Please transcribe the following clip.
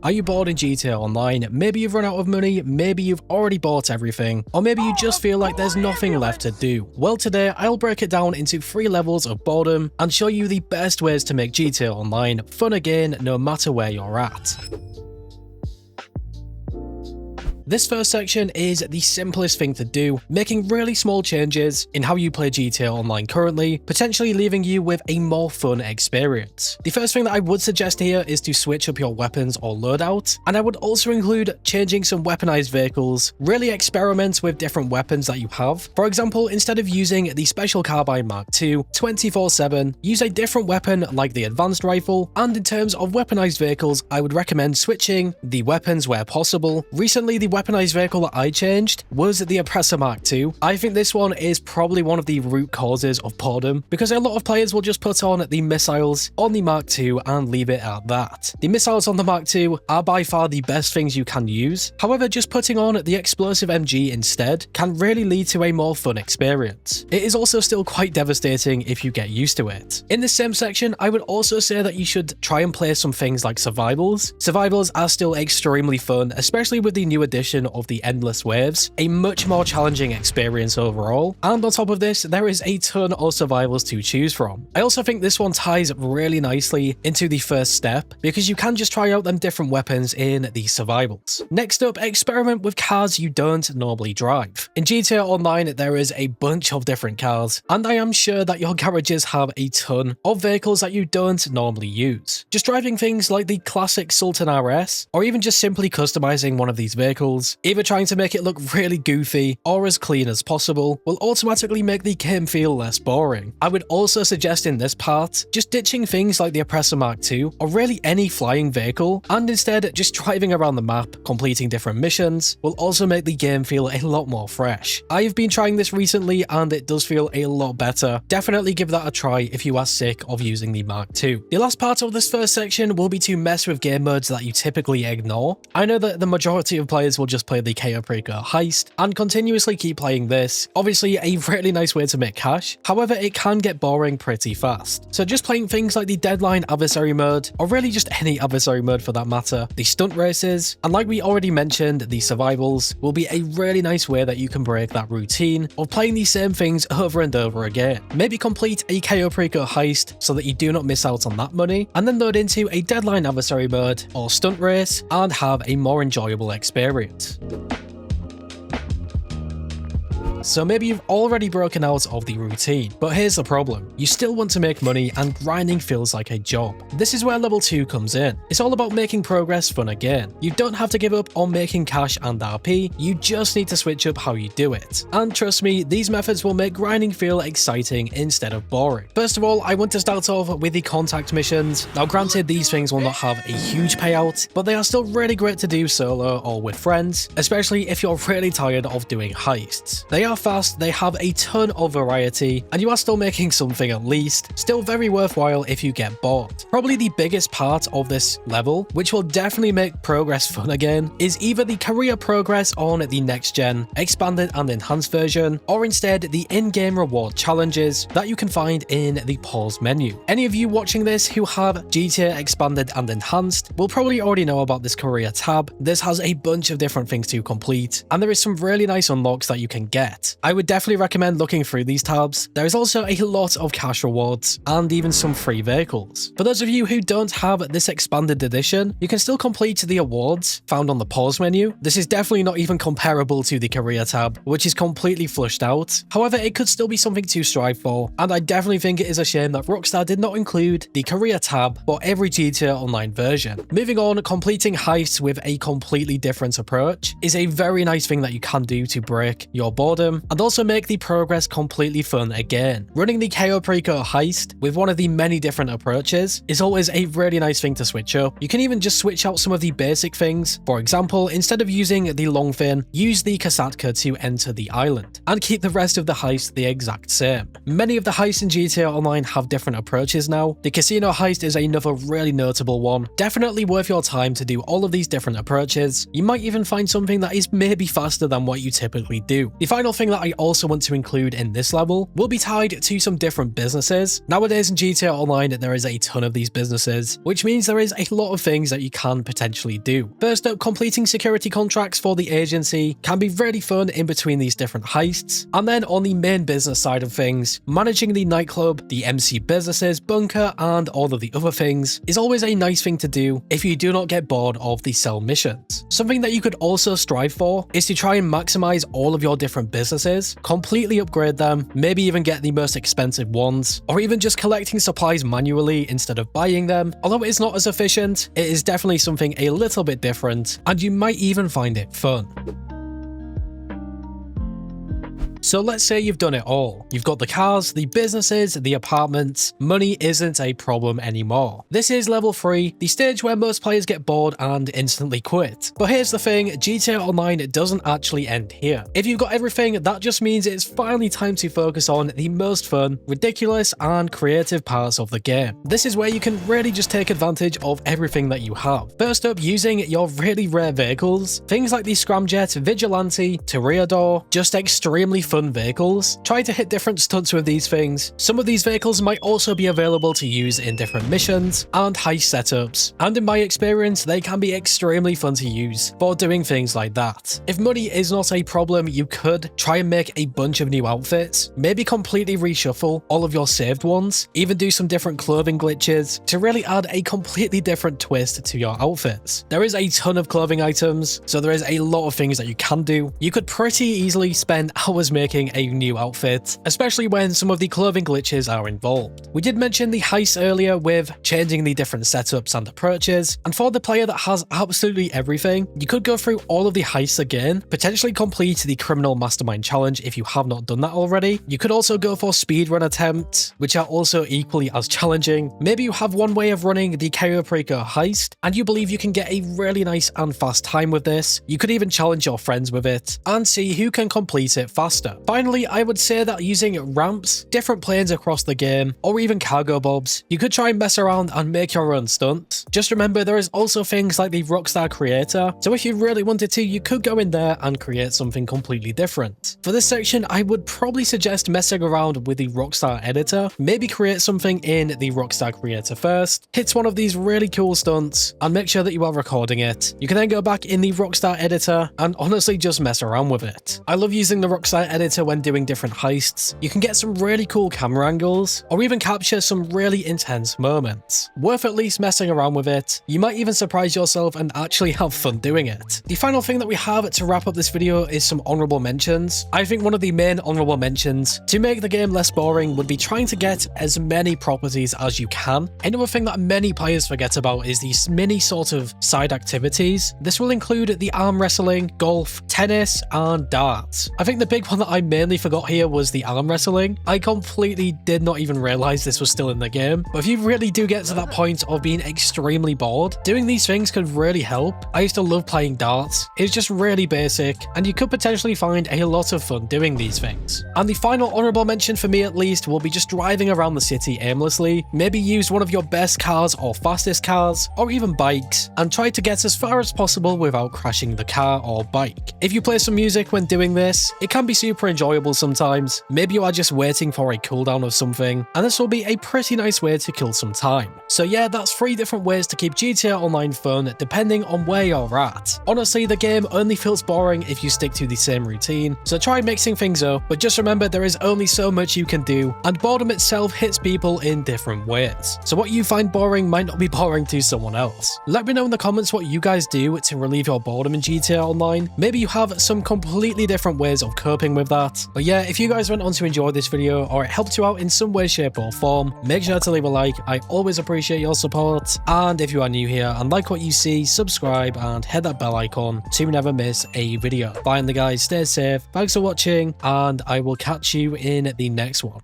Are you bored in GTA Online? Maybe you've run out of money, maybe you've already bought everything, or maybe you just feel like there's nothing left to do. Well, today I'll break it down into 3 levels of boredom and show you the best ways to make GTA Online fun again no matter where you're at. This first section is the simplest thing to do, making really small changes in how you play GTA Online currently, potentially leaving you with a more fun experience. The first thing that I would suggest here is to switch up your weapons or loadout, and I would also include changing some weaponized vehicles, really experiment with different weapons that you have. For example, instead of using the Special Carbine Mark II 24/7, use a different weapon like the Advanced Rifle, and in terms of weaponized vehicles, I would recommend switching the weapons where possible. Recently, the weaponized vehicle that I changed was the Oppressor Mark II. I think this one is probably one of the root causes of boredom, because a lot of players will just put on the missiles on the Mark II and leave it at that. The missiles on the Mark II are by far the best things you can use. However, just putting on the explosive MG instead can really lead to a more fun experience. It is also still quite devastating if you get used to it. In this same section, I would also say that you should try and play some things like survivals. Survivals are still extremely fun, especially with the new addition of the endless waves, a much more challenging experience overall, and on top of this, there is a ton of survivals to choose from. I also think this one ties really nicely into the first step, because you can just try out them different weapons in the survivals. Next up, experiment with cars you don't normally drive. In GTA Online, there is a bunch of different cars, and I am sure that your garages have a ton of vehicles that you don't normally use. Just driving things like the classic Sultan RS, or even just simply customizing one of these vehicles, either trying to make it look really goofy or as clean as possible, will automatically make the game feel less boring. I would also suggest in this part, just ditching things like the Oppressor Mark II, or really any flying vehicle, and instead just driving around the map, completing different missions, will also make the game feel a lot more fresh. I've been trying this recently and it does feel a lot better. Definitely give that a try if you are sick of using the Mark II. The last part of this first section will be to mess with game modes that you typically ignore. I know that the majority of players will just play the Chaos Breaker heist and continuously keep playing this. Obviously a really nice way to make cash, however it can get boring pretty fast. So just playing things like the Deadline adversary mode, or really just any adversary mode for that matter, the stunt races, and like we already mentioned, the survivals, will be a really nice way that you can break that routine of playing the same things over and over again. Maybe complete a Chaos Breaker heist so that you do not miss out on that money, and then load into a Deadline adversary mode or stunt race and have a more enjoyable experience. So maybe you've already broken out of the routine, but here's the problem. You still want to make money and grinding feels like a job. This is where level 2 comes in. It's all about making progress fun again. You don't have to give up on making cash and RP, you just need to switch up how you do it. And trust me, these methods will make grinding feel exciting instead of boring. First of all, I want to start off with the contact missions. Now granted, these things will not have a huge payout, but they are still really great to do solo or with friends, especially if you're really tired of doing heists. They are fast, they have a ton of variety, and you are still making something at least. Still very worthwhile if you get bored. Probably the biggest part of this level, which will definitely make progress fun again, is either the career progress on the next gen, expanded and enhanced version, or instead the in-game reward challenges that you can find in the pause menu. Any of you watching this who have GTA expanded and enhanced will probably already know about this career tab. This has a bunch of different things to complete, and there is some really nice unlocks that you can get. I would definitely recommend looking through these tabs. There is also a lot of cash rewards and even some free vehicles. For those of you who don't have this expanded edition, you can still complete the awards found on the pause menu. This is definitely not even comparable to the career tab, which is completely flushed out. However, it could still be something to strive for, and I definitely think it is a shame that Rockstar did not include the career tab for every GTA Online version. Moving on, completing heists with a completely different approach is a very nice thing that you can do to break your boredom and also make the progress completely fun again. Running the Chaos Breaker heist with one of the many different approaches is always a really nice thing to switch up. You can even just switch out some of the basic things. For example, instead of using the long fin, use the Kasatka to enter the island, and keep the rest of the heist the exact same. Many of the heists in GTA Online have different approaches now. The casino heist is another really notable one. Definitely worth your time to do all of these different approaches. You might even find something that is maybe faster than what you typically do. The final thing that I also want to include in this level will be tied to some different businesses. Nowadays in GTA Online, there is a ton of these businesses, which means there is a lot of things that you can potentially do. First up, completing security contracts for the agency can be really fun in between these different heists. And then on the main business side of things, managing the nightclub, the MC businesses, bunker, and all of the other things is always a nice thing to do if you do not get bored of the sell missions. Something that you could also strive for is to try and maximize all of your different businesses, completely upgrade them, maybe even get the most expensive ones, or even just collecting supplies manually instead of buying them. Although it's not as efficient, it is definitely something a little bit different, and you might even find it fun. So let's say you've done it all. You've got the cars, the businesses, the apartments. Money isn't a problem anymore. This is level 3, the stage where most players get bored and instantly quit. But here's the thing, GTA Online doesn't actually end here. If you've got everything, that just means it's finally time to focus on the most fun, ridiculous, and creative parts of the game. This is where you can really just take advantage of everything that you have. First up, using your really rare vehicles. Things like the Scramjet, Vigilante, Toreador, just extremely fun vehicles. Try to hit different stunts with these things. Some of these vehicles might also be available to use in different missions and heist setups, and in my experience they can be extremely fun to use for doing things like that. If money is not a problem, you could try and make a bunch of new outfits, maybe completely reshuffle all of your saved ones, even do some different clothing glitches to really add a completely different twist to your outfits. There is a ton of clothing items, so there is a lot of things that you can do. You could pretty easily spend hours making a new outfit, especially when some of the clothing glitches are involved. We did mention the heists earlier with changing the different setups and approaches, and for the player that has absolutely everything, you could go through all of the heists again, potentially complete the criminal mastermind challenge if you have not done that already. You could also go for speedrun attempts, which are also equally as challenging. Maybe you have one way of running the Cayo heist, and you believe you can get a really nice and fast time with this. You could even challenge your friends with it, and see who can complete it faster. Finally, I would say that using ramps, different planes across the game, or even cargo bobs, you could try and mess around and make your own stunts. Just remember, there is also things like the Rockstar Creator, so if you really wanted to, you could go in there and create something completely different. For this section, I would probably suggest messing around with the Rockstar Editor, maybe create something in the Rockstar Creator first, hit one of these really cool stunts, and make sure that you are recording it. You can then go back in the Rockstar Editor and honestly just mess around with it. I love using the Rockstar Editor when doing different heists. You can get some really cool camera angles, or even capture some really intense moments. Worth at least messing around with it. You might even surprise yourself and actually have fun doing it. The final thing that we have to wrap up this video is some honourable mentions. I think one of the main honourable mentions to make the game less boring would be trying to get as many properties as you can. Another thing that many players forget about is these mini sort of side activities. This will include the arm wrestling, golf, tennis, and darts. I think the big one that I mainly forgot here was the arm wrestling. I completely did not even realize this was still in the game, but if you really do get to that point of being extremely bored, doing these things could really help. I used to love playing darts. It's just really basic, and you could potentially find a lot of fun doing these things. And the final honorable mention for me at least will be just driving around the city aimlessly. Maybe use one of your best cars or fastest cars, or even bikes, and try to get as far as possible without crashing the car or bike. If you play some music when doing this, it can be super enjoyable sometimes. Maybe you are just waiting for a cooldown of something, and this will be a pretty nice way to kill some time. So yeah, that's 3 different ways to keep GTA Online fun depending on where you're at. Honestly, the game only feels boring if you stick to the same routine, so try mixing things up, but just remember there is only so much you can do, and boredom itself hits people in different ways. So what you find boring might not be boring to someone else. Let me know in the comments what you guys do to relieve your boredom in GTA Online. Maybe you have some completely different ways of coping with that. But yeah, if you guys went on to enjoy this video or it helped you out in some way, shape or form, make sure to leave a like. I always appreciate your support. And if you are new here and like what you see, subscribe and hit that bell icon to never miss a video. Finally guys, stay safe, thanks for watching, and I will catch you in the next one.